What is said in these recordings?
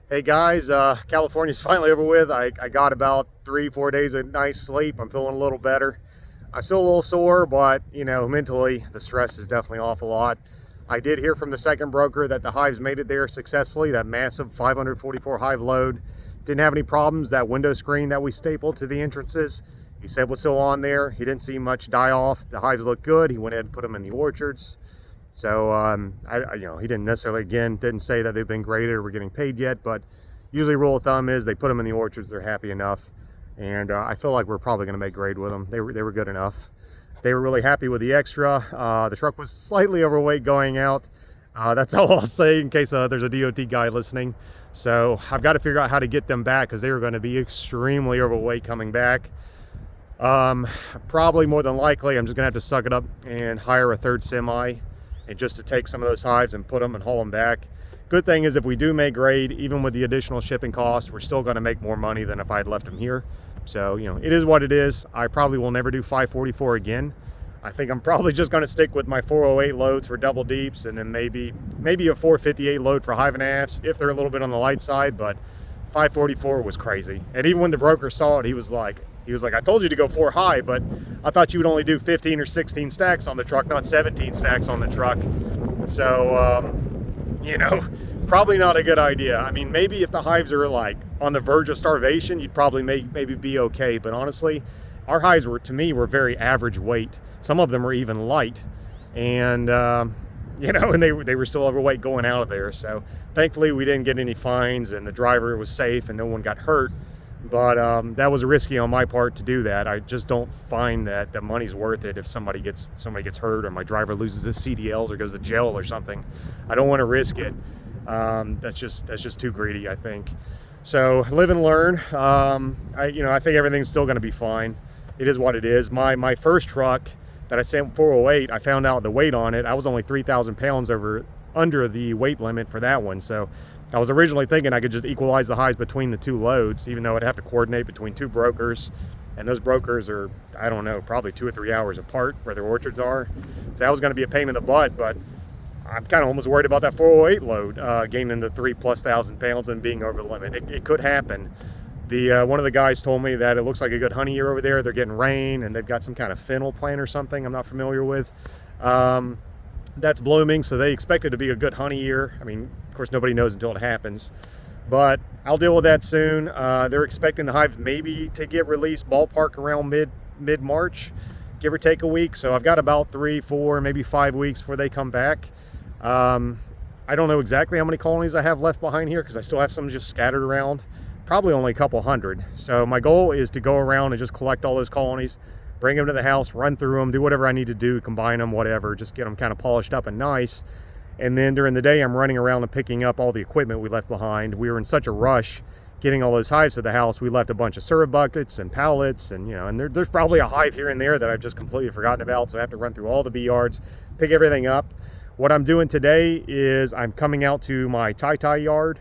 Hey guys, California's finally over with. I got about 3-4 days of nice sleep. I'm feeling a little better. I'm still a little sore, but mentally the stress is definitely off a lot. I did hear from the second broker that the hives made it there successfully. That massive 544 hive load didn't have any problems. That window screen that we stapled to the entrances, he said was still on there. He didn't see much die off. The hives looked good. He went ahead and put them in the orchards. So, he didn't necessarily, again, didn't say that they've been graded or we're getting paid yet, but usually rule of thumb is they put them in the orchards, they're happy enough. And I feel like we're probably going to make grade with them. They were good enough. They were really happy with the extra. The truck was slightly overweight going out. That's all I'll say in case there's a DOT guy listening. So I've got to figure out how to get them back because they were going to be extremely overweight coming back. Probably more than likely, I'm just going to have to suck it up and hire a third semi and just to take some of those hives and put them and haul them back. Good thing is if we do make grade, even with the additional shipping cost, we're still going to make more money than if I had left them here. So, it is what it is. I probably will never do 544 again. I think I'm probably just going to stick with my 408 loads for double deeps and then maybe a 458 load for hive and a halves if they're a little bit on the light side, but 544 was crazy. And even when the broker saw it, he was like, I told you to go 4 high, but I thought you would only do 15 or 16 stacks on the truck, not 17 stacks on the truck. So, probably not a good idea. I mean, maybe if the hives are like on the verge of starvation, you'd probably maybe be okay. But honestly, our hives to me, were very average weight. Some of them were even light. And, and they were still overweight going out of there. So thankfully we didn't get any fines and the driver was safe and no one got hurt. But that was risky on my part to do that. I just don't find that the money's worth it if somebody gets hurt or my driver loses his CDLs or goes to jail or something. I don't want to risk it. That's just too greedy, I think. So live and learn. I think everything's still going to be fine. It is what it is. My first truck that I sent 408, I found out the weight on it. I was only 3,000 pounds under the weight limit for that one. So I was originally thinking I could just equalize the highs between the two loads, even though I'd have to coordinate between two brokers. And those brokers are, I don't know, probably 2 or 3 hours apart where their orchards are. So that was going to be a pain in the butt, but I'm kind of almost worried about that 408 load, gaining the 3,000+ pounds and being over the limit. It could happen. One of the guys told me that it looks like a good honey year over there. They're getting rain and they've got some kind of fennel plant or something I'm not familiar with. That's blooming, so they expect it to be a good honey year. I mean, of course, nobody knows until it happens, but I'll deal with that soon. They're expecting the hives maybe to get released ballpark around mid-March, give or take a week. So I've got about 3, 4, maybe 5 weeks before they come back. I don't know exactly how many colonies I have left behind here because I still have some just scattered around, probably only a couple hundred. So my goal is to go around and just collect all those colonies, bring them to the house, run through them, do whatever I need to do, combine them, whatever, just get them kind of polished up and nice. And then during the day, I'm running around and picking up all the equipment we left behind. We were in such a rush getting all those hives to the house. We left a bunch of syrup buckets and pallets and, and there's probably a hive here and there that I've just completely forgotten about. So I have to run through all the bee yards, pick everything up. What I'm doing today is I'm coming out to my Titi yard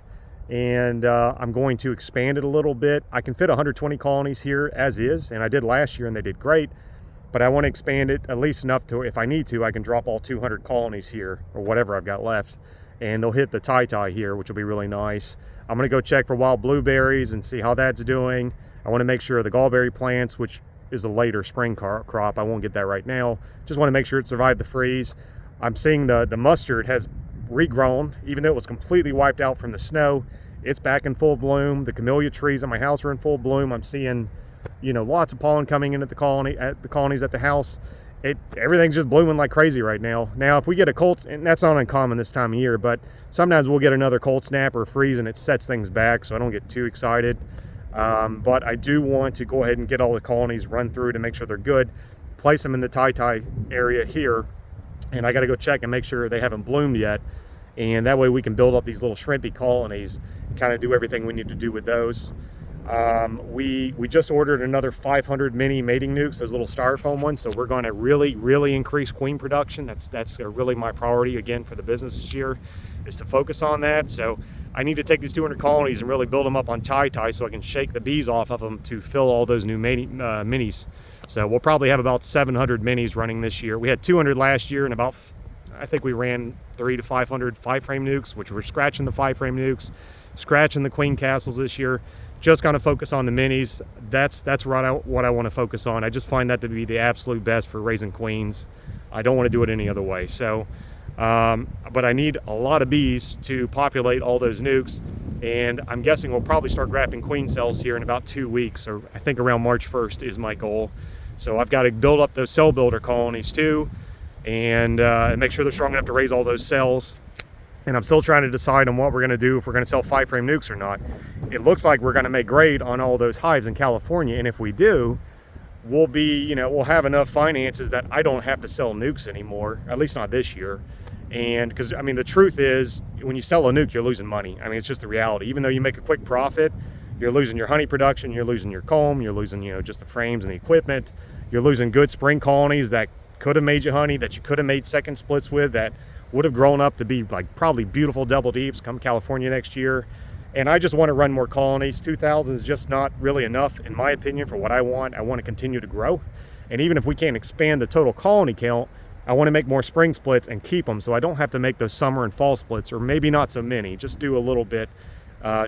and I'm going to expand it a little bit. I can fit 120 colonies here as is, and I did last year and they did great, but I want to expand it at least enough to, if I need to, I can drop all 200 colonies here or whatever I've got left, and they'll hit the Titi here, which will be really nice. I'm going to go check for wild blueberries and see how that's doing. I want to make sure the gallberry plants, which is a later spring crop, I won't get that right now. Just want to make sure it survived the freeze. I'm seeing the mustard has regrown, even though it was completely wiped out from the snow. It's back in full bloom. The camellia trees at my house are in full bloom. I'm seeing, lots of pollen coming in at the colonies at the house. Everything's just blooming like crazy right now. Now, if we get a cold, and that's not uncommon this time of year, but sometimes we'll get another cold snap or freeze and it sets things back, so I don't get too excited. But I do want to go ahead and get all the colonies run through to make sure they're good, place them in the Titi area here, and I got to go check and make sure they haven't bloomed yet. And that way we can build up these little shrimpy colonies and kind of do everything we need to do with those. We just ordered another 500 mini mating nukes, those little styrofoam ones. So we're going to really increase queen production. That's really my priority again for the business this year, is to focus on that. So I need to take these 200 colonies and really build them up on Titi so I can shake the bees off of them to fill all those new minis. So we'll probably have about 700 minis running this year. We had 200 last year, and I think we ran 300 to 500 5-frame nukes, which we're scratching the 5-frame nukes. scratching the queen castles this year. Just gonna focus on the minis. That's what I want to focus on. I just find that to be the absolute best for raising queens. I don't want to do it any other way. So, but I need a lot of bees to populate all those nukes, and I'm guessing we'll probably start grafting queen cells here in about 2 weeks, or I think around March 1st is my goal. So I've got to build up those cell builder colonies too, and make sure they're strong enough to raise all those cells. And I'm still trying to decide on what we're going to do, if we're going to sell 5-frame nukes or not. It looks like we're going to make grade on all those hives in California, and if we do, we'll be, you know, we'll have enough finances that I don't have to sell nukes anymore, at least not this year. And because, I mean, the truth is, when you sell a nuke, you're losing money. I mean, it's just the reality. Even though you make a quick profit, you're losing your honey production, you're losing your comb, you're losing, you know, just the frames and the equipment. You're losing good spring colonies that could have made you honey, that you could have made second splits with, that would have grown up to be like probably beautiful double deeps come California next year. And I just want to run more colonies. 2,000 is just not really enough, in my opinion, for what I want. I want to continue to grow. And even if we can't expand the total colony count, I want to make more spring splits and keep them, so I don't have to make those summer and fall splits, or maybe not so many, just do a little bit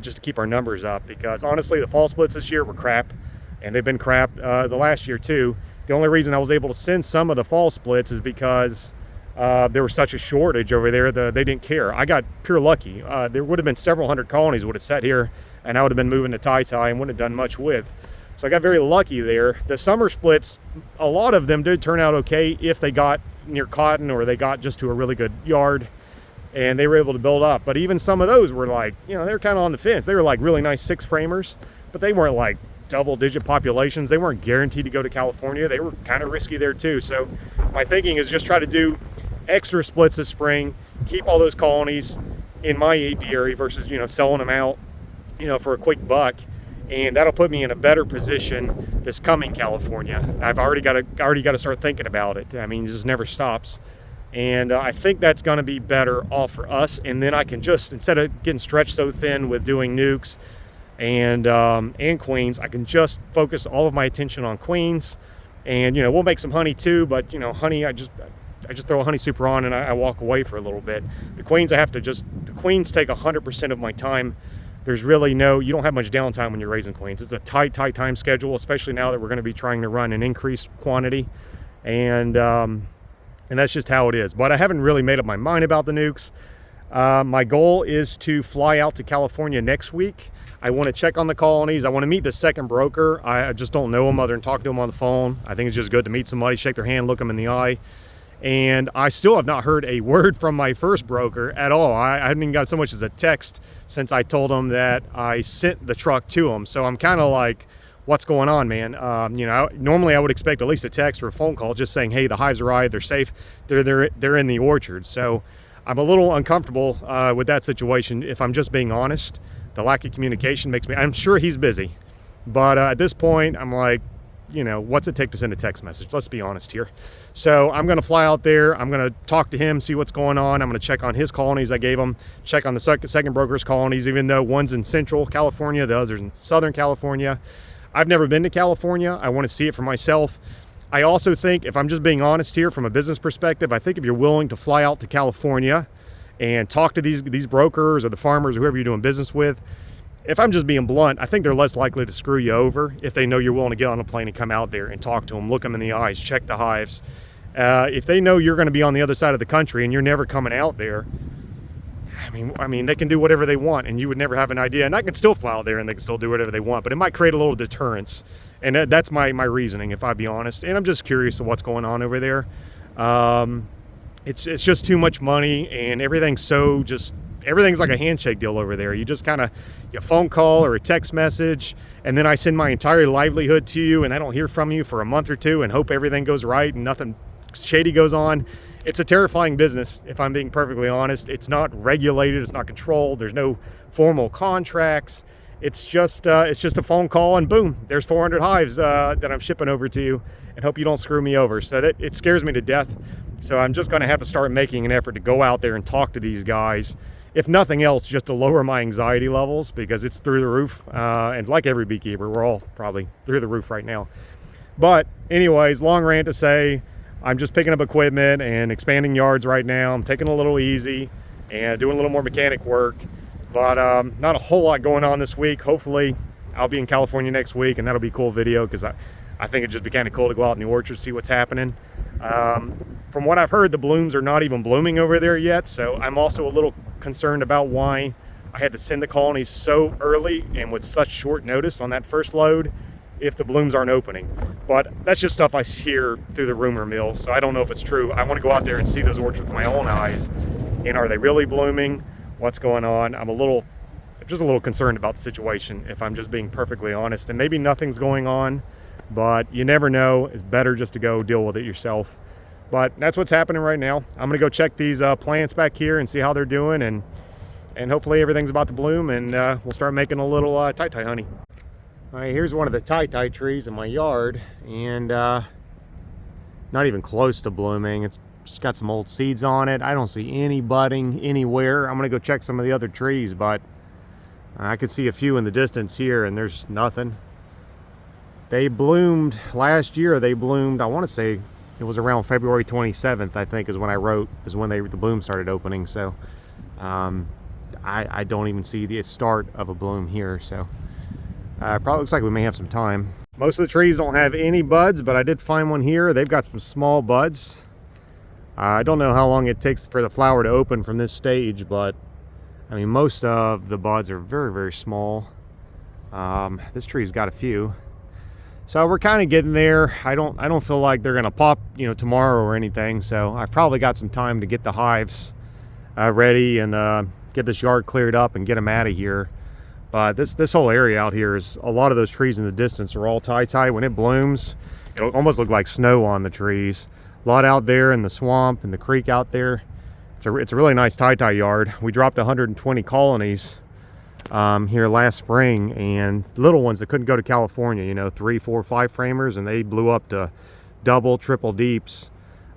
just to keep our numbers up. Because honestly, the fall splits this year were crap, and they've been crap the last year too. The only reason I was able to send some of the fall splits is because there was such a shortage over there that they didn't care. I got pure lucky. There would have been several hundred colonies would have sat here, and I would have been moving to Titi and wouldn't have done much with. So I got very lucky there. The summer splits, a lot of them did turn out okay if they got near cotton, or they got just to a really good yard and they were able to build up. But even some of those were like, you know, they were kind of on the fence. They were like really nice 6-framers, but they weren't like double-digit populations. They weren't guaranteed to go to California. They were kind of risky there too. So my thinking is just try to do extra splits this spring, keep all those colonies in my apiary versus, you know, selling them out, you know, for a quick buck. And that'll put me in a better position this coming California. I've already got to start thinking about it. I mean, it just never stops. And I think that's going to be better off for us. And then I can just, instead of getting stretched so thin with doing nukes and queens, I can just focus all of my attention on queens. And, you know, we'll make some honey too, but, you know, honey, I just throw a honey super on and I walk away for a little bit. The queens, the queens take 100% of my time. There's really you don't have much downtime when you're raising queens. It's a tight time schedule, especially now that we're going to be trying to run an increased quantity. And that's just how it is. But I haven't really made up my mind about the nukes. My goal is to fly out to California next week. I want to check on the colonies. I want to meet the second broker. I just don't know them other than talk to them on the phone. I think it's just good to meet somebody, shake their hand, look them in the eye. And I still have not heard a word from my first broker at all. I haven't even got so much as a text since I told him that I sent the truck to him. So I'm kind of like, what's going on, man? You know, normally I would expect at least a text or a phone call just saying, hey, the hives arrived, they're safe, they're in the orchard. So I'm a little uncomfortable with that situation, if I'm just being honest. The lack of communication makes me, I'm sure he's busy, but at this point I'm like, you know, what's it take to send a text message? Let's be honest here. So I'm going to fly out there. I'm going to talk to him, see what's going on. I'm going to check on his colonies I gave him, check on the second broker's colonies, even though one's in Central California, the other's in Southern California. I've never been to California. I want to see it for myself. I also think, if I'm just being honest here from a business perspective, I think if you're willing to fly out to California and talk to these brokers or the farmers or whoever you're doing business with, if I'm just being blunt, I think they're less likely to screw you over if they know you're willing to get on a plane and come out there and talk to them, look them in the eyes, check the hives. If they know you're going to be on the other side of the country and you're never coming out there, I mean, they can do whatever they want and you would never have an idea. And I can still fly out there and they can still do whatever they want, but it might create a little deterrence. And that's my reasoning, if I be honest. And I'm just curious of what's going on over there. It's just too much money, and everything's like a handshake deal over there. You just kind of, a phone call or a text message, and then I send my entire livelihood to you and I don't hear from you for a month or two and hope everything goes right and nothing shady goes on. It's a terrifying business, if I'm being perfectly honest. It's not regulated, it's not controlled, there's no formal contracts. It's just a phone call and boom, there's 400 hives that I'm shipping over to you, and hope you don't screw me over. So that it scares me to death. So I'm just going to have to start making an effort to go out there and talk to these guys, if nothing else, just to lower my anxiety levels, because it's through the roof. And like every beekeeper, we're all probably through the roof right now. But anyways, long rant to say, I'm just picking up equipment and expanding yards right now. I'm taking it a little easy and doing a little more mechanic work. But not a whole lot going on this week. Hopefully I'll be in California next week, and that'll be a cool video, because I think it'd just be kind of cool to go out in the orchard, see what's happening. From what I've heard, the blooms are not even blooming over there yet, so I'm also a little concerned about why I had to send the colonies so early and with such short notice on that first load if the blooms aren't opening. But that's just stuff I hear through the rumor mill, so I don't know if it's true. I want to go out there and see those orchards with my own eyes, and are they really blooming? What's going on? I'm just a little concerned about the situation, if I'm just being perfectly honest. And maybe nothing's going on, but you never know. It's better just to go deal with it yourself. But that's what's happening right now. I'm gonna go check these plants back here and see how they're doing, and hopefully everything's about to bloom, and we'll start making a little tai-tai honey. All right, here's one of the tai-tai trees in my yard, and not even close to blooming. It's just got some old seeds on it. I don't see any budding anywhere. I'm gonna go check some of the other trees, but I could see a few in the distance here, and there's nothing. They bloomed last year. They bloomed, I want to say it was around February 27th, I think, is when I wrote, is when the bloom started opening. So I don't even see the start of a bloom here. So probably looks like we may have some time. Most of the trees don't have any buds, but I did find one here. They've got some small buds. I don't know how long it takes for the flower to open from this stage, but I mean, most of the buds are very, very small. This tree's got a few. So we're kind of getting there. I don't feel like they're gonna pop, tomorrow or anything. So I've probably got some time to get the hives ready and get this yard cleared up and get them out of here. But this whole area out here is, a lot of those trees in the distance are all tai-tai. When it blooms, it'll almost look like snow on the trees. A lot out there in the swamp and the creek out there. It's a really nice tai-tai yard. We dropped 120 colonies here last spring, and little ones that couldn't go to California, 3, 4, 5 framers, and they blew up to double, triple deeps.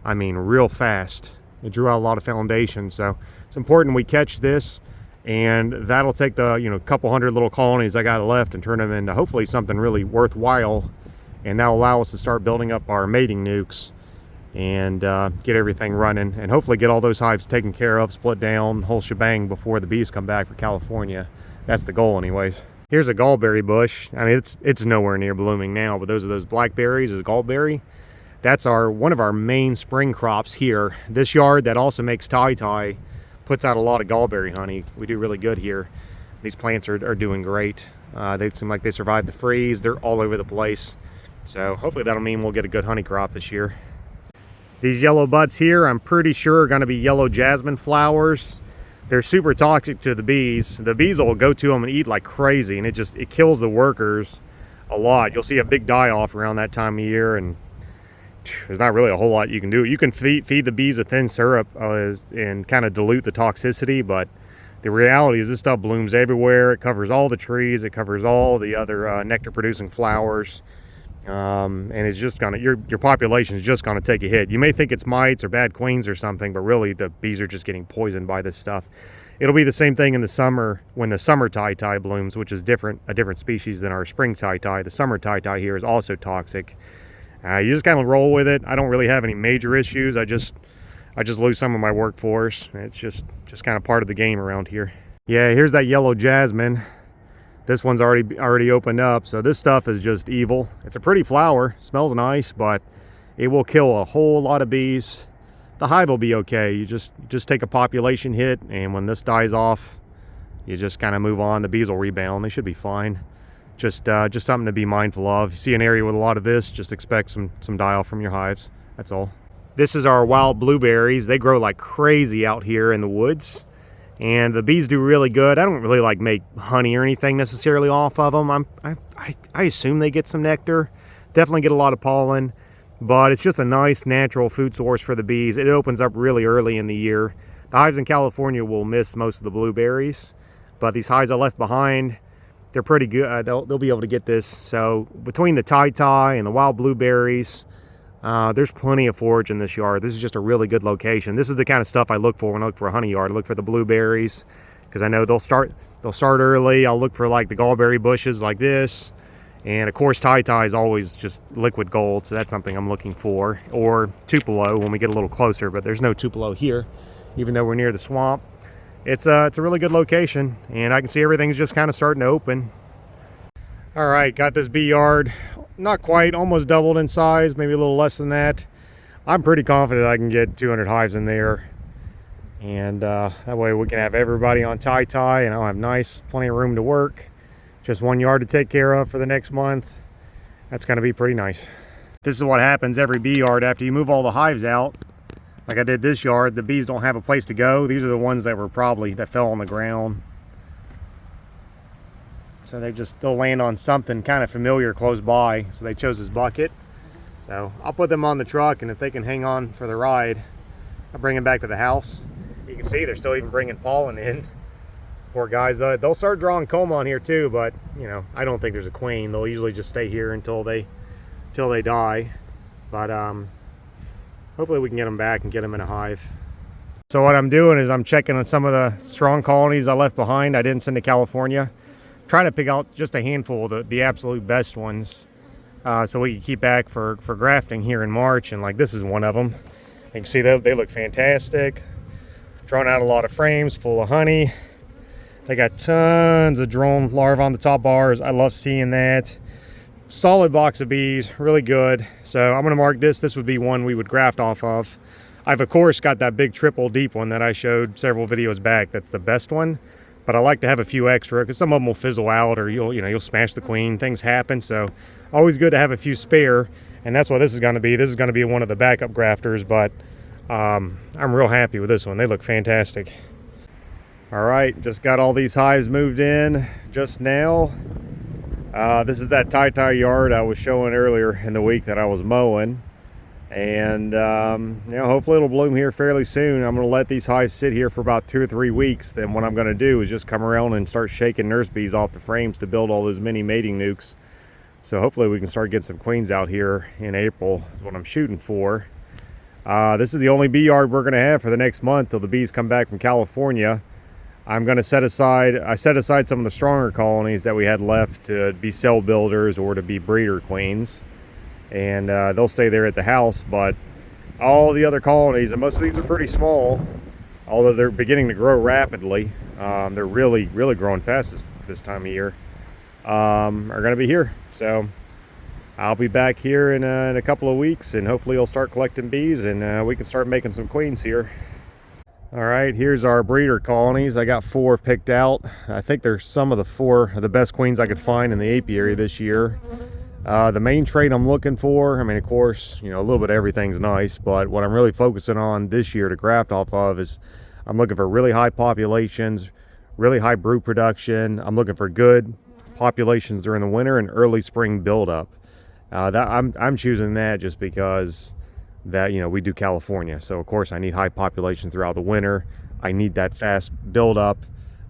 I mean, real fast. It drew out a lot of foundation. So it's important we catch this, and that'll take the couple hundred little colonies I got left and turn them into hopefully something really worthwhile, and that'll allow us to start building up our mating nukes and get everything running, and hopefully get all those hives taken care of, split down, the whole shebang before the bees come back for California. That's the goal anyways. Here's a gallberry bush. I mean, it's nowhere near blooming now, but those blackberries is gallberry. That's one of our main spring crops here. This yard that also makes tai-tai puts out a lot of gallberry honey. We do really good here. These plants are doing great. They seem like they survived the freeze. They're all over the place. So hopefully that'll mean we'll get a good honey crop this year. These yellow buds here, I'm pretty sure are going to be yellow jasmine flowers. They're super toxic to the bees. The bees will go to them and eat like crazy, and it kills the workers a lot. You'll see a big die-off around that time of year, and there's not really a whole lot you can do. You can feed the bees a thin syrup and kind of dilute the toxicity, but the reality is this stuff blooms everywhere. It covers all the trees. It covers all the other nectar-producing flowers. And it's just gonna, your population is just gonna take a hit. You may think it's mites or bad queens or something, but really the bees are just getting poisoned by this stuff. It'll be the same thing in the summer when the summer tai-tai blooms, which is a different species than our spring tai-tai. The summer tai-tai here is also toxic. You just kind of roll with it. I don't really have any major issues. I just lose some of my workforce. It's just kind of part of the game around here. Yeah, here's that yellow jasmine. This one's already opened up, so this stuff is just evil. It's a pretty flower, smells nice, but it will kill a whole lot of bees. The hive will be okay. You just take a population hit, and when this dies off, you just kind of move on. The bees will rebound. They should be fine. Just something to be mindful of. You see an area with a lot of this, just expect some die-off from your hives. That's all. This is our wild blueberries. They grow like crazy out here in the woods. And the bees do really good. I don't really make honey or anything necessarily off of them. I assume they get some nectar. Definitely get a lot of pollen. But it's just a nice natural food source for the bees. It opens up really early in the year. The hives in California will miss most of the blueberries. But these hives I left behind, they're pretty good. They'll be able to get this. So between the tai-tai and the wild blueberries, there's plenty of forage in this yard. This is just a really good location. This is the kind of stuff I look for when I look for a honey yard. I look for the blueberries because I know they'll start early. I'll look for like the gallberry bushes like this, and of course tai-tai is always just liquid gold, so that's something I'm looking for, or tupelo when we get a little closer, but there's no tupelo here even though we're near the swamp. it's a really good location, and I can see everything's just kind of starting to open. All right, got this bee yard, not quite, almost doubled in size, maybe a little less than that. I'm pretty confident I can get 200 hives in there, and that way we can have everybody on Titi, and I'll have nice, plenty of room to work. Just one yard to take care of for the next month. That's going to be pretty nice. This is what happens every bee yard after you move all the hives out. Like I did this yard, the bees don't have a place to go. These are the ones that fell on the ground. So they'll land on something kind of familiar close by. So they chose this bucket. So I'll put them on the truck, and if they can hang on for the ride, I'll bring them back to the house. You can see they're still even bringing pollen in. Poor guys, they'll start drawing comb on here too, but you know, I don't think there's a queen. They'll usually just stay here until they die. But hopefully we can get them back and get them in a hive. So what I'm doing is I'm checking on some of the strong colonies I left behind. I didn't send to California. Trying to pick out just a handful of the absolute best ones, so we can keep back for grafting here in March. And like this is one of them. You can see they look fantastic. Drawn out a lot of frames full of honey. They got tons of drone larvae on the top bars. I love seeing that. Solid box of bees, really good. So I'm gonna mark this. This would be one we would graft off of. I've of course got that big triple deep one that I showed several videos back. That's the best one. But I like to have a few extra because some of them will fizzle out, or you'll smash the queen. Things happen, so always good to have a few spare. And that's what this is going to be. This is going to be one of the backup grafters, but I'm real happy with this one. They look fantastic. All right, just got all these hives moved in just now. This is that Titi yard I was showing earlier in the week that I was mowing. And hopefully it'll bloom here fairly soon. I'm going to let these hives sit here for about 2 or 3 weeks. Then what I'm going to do is just come around and start shaking nurse bees off the frames to build all those mini mating nukes. So hopefully we can start getting some queens out here in April is what I'm shooting for. This is the only bee yard we're going to have for the next month till the bees come back from California. I'm going to set aside some of the stronger colonies that we had left to be cell builders or to be breeder queens. And they'll stay there at the house, but all the other colonies, and most of these are pretty small, although they're beginning to grow rapidly, they're really growing fast this time of year, are going to be here. So I'll be back here in a couple of weeks, and hopefully you'll start collecting bees, and we can start making some queens here. All right, here's our breeder colonies. I got 4 picked out. I think they're some of the 4 of the best queens I could find in the apiary this year. The main trait I'm looking for, I mean, of course, a little bit of everything's nice, but what I'm really focusing on this year to graft off of is I'm looking for really high populations, really high brood production. I'm looking for good populations during the winter and early spring buildup. I'm choosing that just because that, we do California. So of course I need high populations throughout the winter. I need that fast buildup.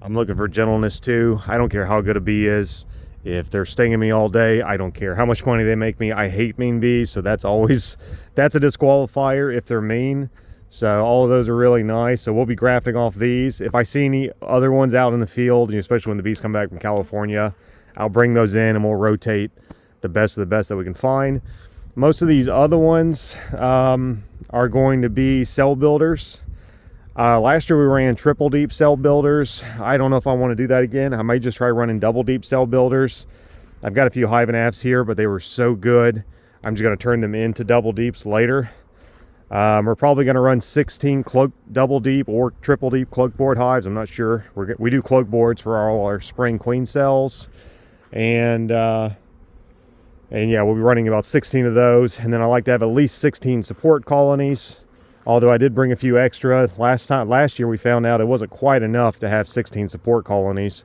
I'm looking for gentleness too. I don't care how good a bee is. If they're stinging me all day, I don't care how much money they make me. I hate mean bees, so that's a disqualifier if they're mean. So all of those are really nice. So we'll be grafting off these. If I see any other ones out in the field, especially when the bees come back from California, I'll bring those in and we'll rotate the best of the best that we can find. Most of these other ones are going to be cell builders. Last year we ran triple deep cell builders. I don't know if I want to do that again. I might just try running double deep cell builders. I've got a few hive and halves here, but they were so good. I'm just going to turn them into double deeps later. We're probably going to run 16 double deep or triple deep cloak board hives. I'm not sure. We do cloak boards for all our spring queen cells. And yeah, we'll be running about 16 of those. And then I like to have at least 16 support colonies. Although I did bring a few extra. Last year we found out it wasn't quite enough to have 16 support colonies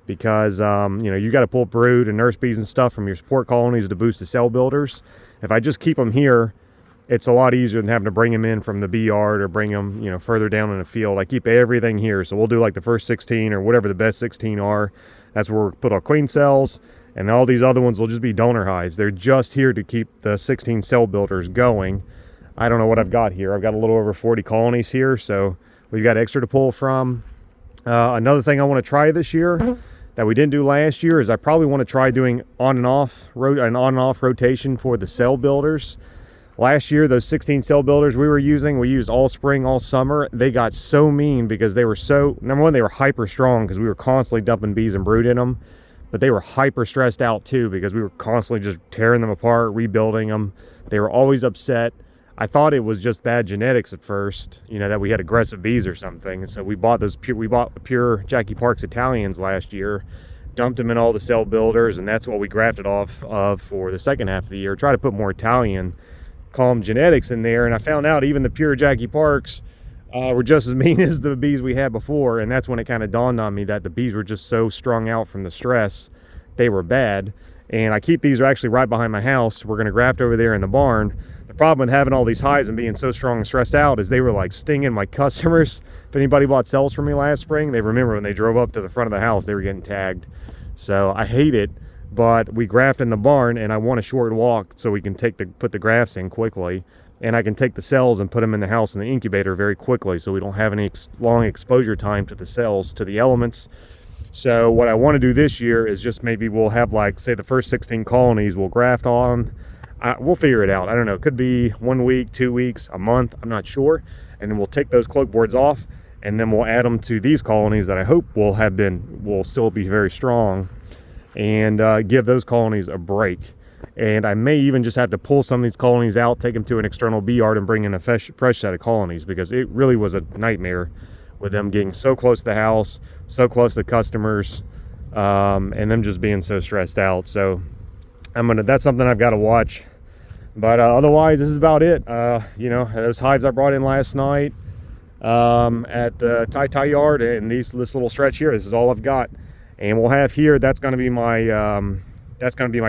because, you got to pull brood and nurse bees and stuff from your support colonies to boost the cell builders. If I just keep them here, it's a lot easier than having to bring them in from the bee yard or bring them, further down in the field. I keep everything here. So we'll do like the first 16 or whatever the best 16 are. That's where we'll put our queen cells. And all these other ones will just be donor hives. They're just here to keep the 16 cell builders going. I don't know what I've got here. I've got a little over 40 colonies here, so we've got extra to pull from. Another thing I want to try this year that we didn't do last year is I probably want to try doing an on and off rotation for the cell builders. Last year, those 16 cell builders we were using, we used all spring, all summer. They got so mean because they were so, number one, they were hyper strong because we were constantly dumping bees and brood in them. But they were hyper stressed out too because we were constantly just tearing them apart, rebuilding them. They were always upset. I thought it was just bad genetics at first, you know, that we had aggressive bees or something. And so we bought pure Jackie Parks Italians last year, dumped them in all the cell builders, and that's what we grafted off of for the second half of the year. Try to put more Italian calm genetics in there, and I found out even the pure Jackie Parks were just as mean as the bees we had before. And that's when it kind of dawned on me that the bees were just so strung out from the stress, they were bad. And I keep these actually right behind my house. We're going to graft over there in the barn. The problem with having all these hives and being so strong and stressed out is they were like stinging my customers. If anybody bought cells from me last spring, they remember when they drove up to the front of the house, they were getting tagged. So I hate it, but we graft in the barn, and I want a short walk so we can put the grafts in quickly, and I can take the cells and put them in the house in the incubator very quickly, so we don't have any long exposure time to the cells, to the elements. So what I want to do this year is just maybe we'll have, like, say the first 16 colonies we'll graft on. We'll figure it out. I don't know. It could be 1 week, 2 weeks, a month. I'm not sure. And then we'll take those cloak boards off, and then we'll add them to these colonies that I hope will still be very strong, and give those colonies a break. And I may even just have to pull some of these colonies out, take them to an external bee yard, and bring in a fresh set of colonies, because it really was a nightmare with them getting so close to the house, so close to customers, and them just being so stressed out. So that's something I've got to watch. But otherwise, this is about it. You know, those hives I brought in last night at the Titi yard, and this little stretch here, this is all I've got. And we'll have here, that's going to be my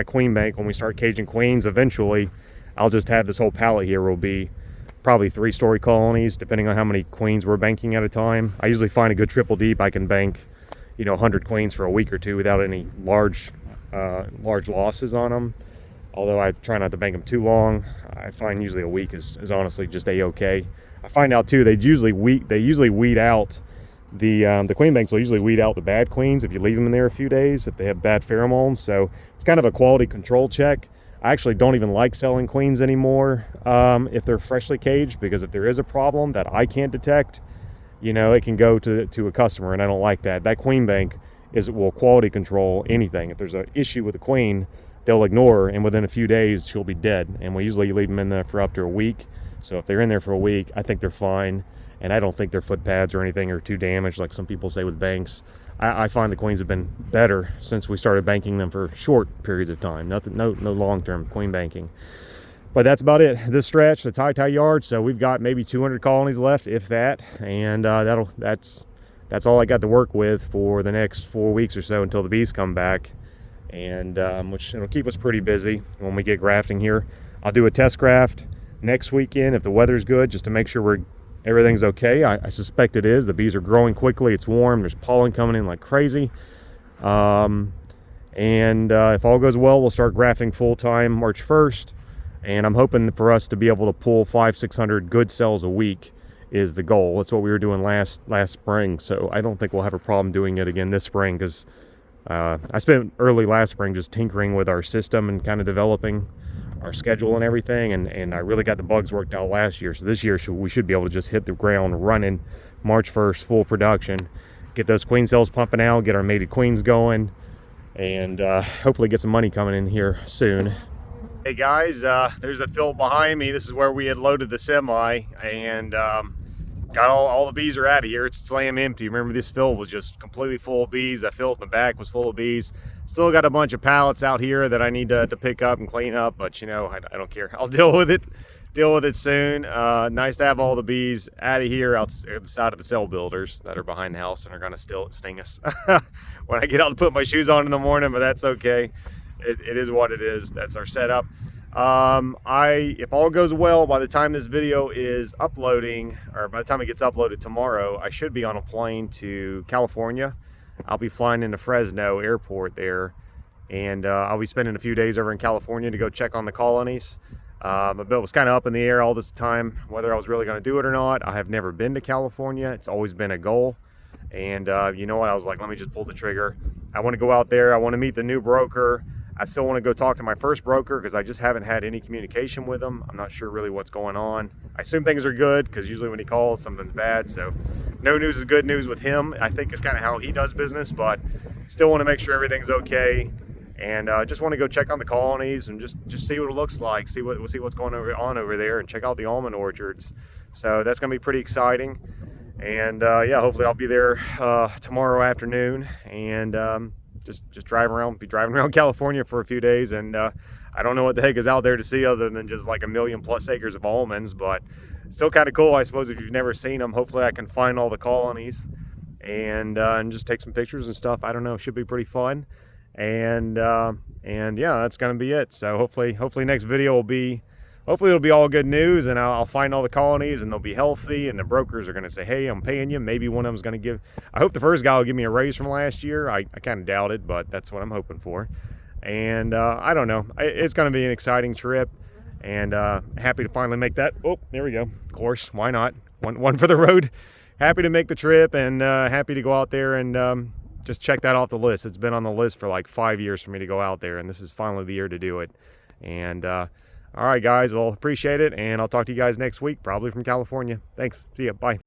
queen bank. When we start caging queens eventually, I'll just have this whole pallet here will be probably 3-story colonies, depending on how many queens we're banking at a time. I usually find a good triple deep, I can bank, you know, 100 queens for a week or two without any large losses on them. Although I try not to bank them too long. I find usually a week is honestly just a-okay. I find out too, they usually weed out the queen banks will usually weed out the bad queens if you leave them in there a few days, if they have bad pheromones. So it's kind of a quality control check. I actually don't even like selling queens anymore if they're freshly caged, because if there is a problem that I can't detect, you know, it can go to a customer, and I don't like that. That queen bank will quality control anything. If there's an issue with the queen, they'll ignore her, and within a few days she'll be dead. And we usually leave them in there for up to a week. So if they're in there for a week, I think they're fine. And I don't think their foot pads or anything are too damaged like some people say with banks. I find the queens have been better since we started banking them for short periods of time. No long-term queen banking. But that's about it. This stretch, the Titi yard. So we've got maybe 200 colonies left, if that. And that's all I got to work with for the next 4 weeks or so until the bees come back. And which it'll keep us pretty busy when we get grafting here. I'll do a test graft next weekend if the weather's good, just to make sure everything's okay. I suspect it is. The bees are growing quickly. It's warm. There's pollen coming in like crazy. If all goes well, we'll start grafting full-time March 1st. And I'm hoping for us to be able to pull 500-600 good cells a week is the goal. That's what we were doing last spring. So I don't think we'll have a problem doing it again this spring, because I spent early last spring just tinkering with our system and kind of developing our schedule and everything, and I really got the bugs worked out last year. So this year we should be able to just hit the ground running March 1st, full production, get those queen cells pumping out, get our mated queens going, and hopefully get some money coming in here soon. Hey guys, there's a field behind me. This is where we had loaded the semi, and got all the bees are out of here. It's slam empty. Remember, this field was just completely full of bees. That field in the back was full of bees. Still got a bunch of pallets out here that I need to pick up and clean up, but you know, I don't care. I'll deal with it soon. Nice to have all the bees out of here outside of the cell builders that are behind the house and are gonna still sting us when I get out to put my shoes on in the morning, but that's okay. It is what it is. That's our setup. If all goes well, by the time this video is uploading, or by the time it gets uploaded tomorrow, I should be on a plane to California. I'll be flying into Fresno airport there, and I'll be spending a few days over in California to go check on the colonies. But it was kind of up in the air all this time whether I was really going to do it or not. I have never been to California. It's always been a goal, and you know what, I was like, let me just pull the trigger. I want to go out there. I want to meet the new broker. I still want to go talk to my first broker because I just haven't had any communication with him. I'm not sure really what's going on. I assume things are good because usually when he calls, something's bad. So no news is good news with him. I think it's kind of how he does business, but still want to make sure everything's okay. And just want to go check on the colonies and just see what it looks like, see what's going on over there, and check out the almond orchards. So that's going to be pretty exciting. And yeah, hopefully I'll be there tomorrow afternoon, and just be driving around California for a few days. And I don't know what the heck is out there to see other than just like 1,000,000+ acres of almonds, but still kind of cool, I suppose, if you've never seen them. Hopefully I can find all the colonies and just take some pictures and stuff. I don't know, should be pretty fun. And yeah, that's gonna be it. So hopefully next video will be, hopefully it'll be all good news, and I'll find all the colonies and they'll be healthy, and the brokers are gonna say, hey, I'm paying you. Maybe one of them's gonna give, I hope the first guy will give me a raise from last year. I kind of doubt it, but that's what I'm hoping for. And I don't know, it's gonna be an exciting trip, and happy to finally make that. Oh, there we go. Of course, why not? One for the road. Happy to make the trip, and happy to go out there and just check that off the list. It's been on the list for like 5 years for me to go out there, and this is finally the year to do it. And all right, guys, well, appreciate it, and I'll talk to you guys next week, probably from California. Thanks. See ya. Bye.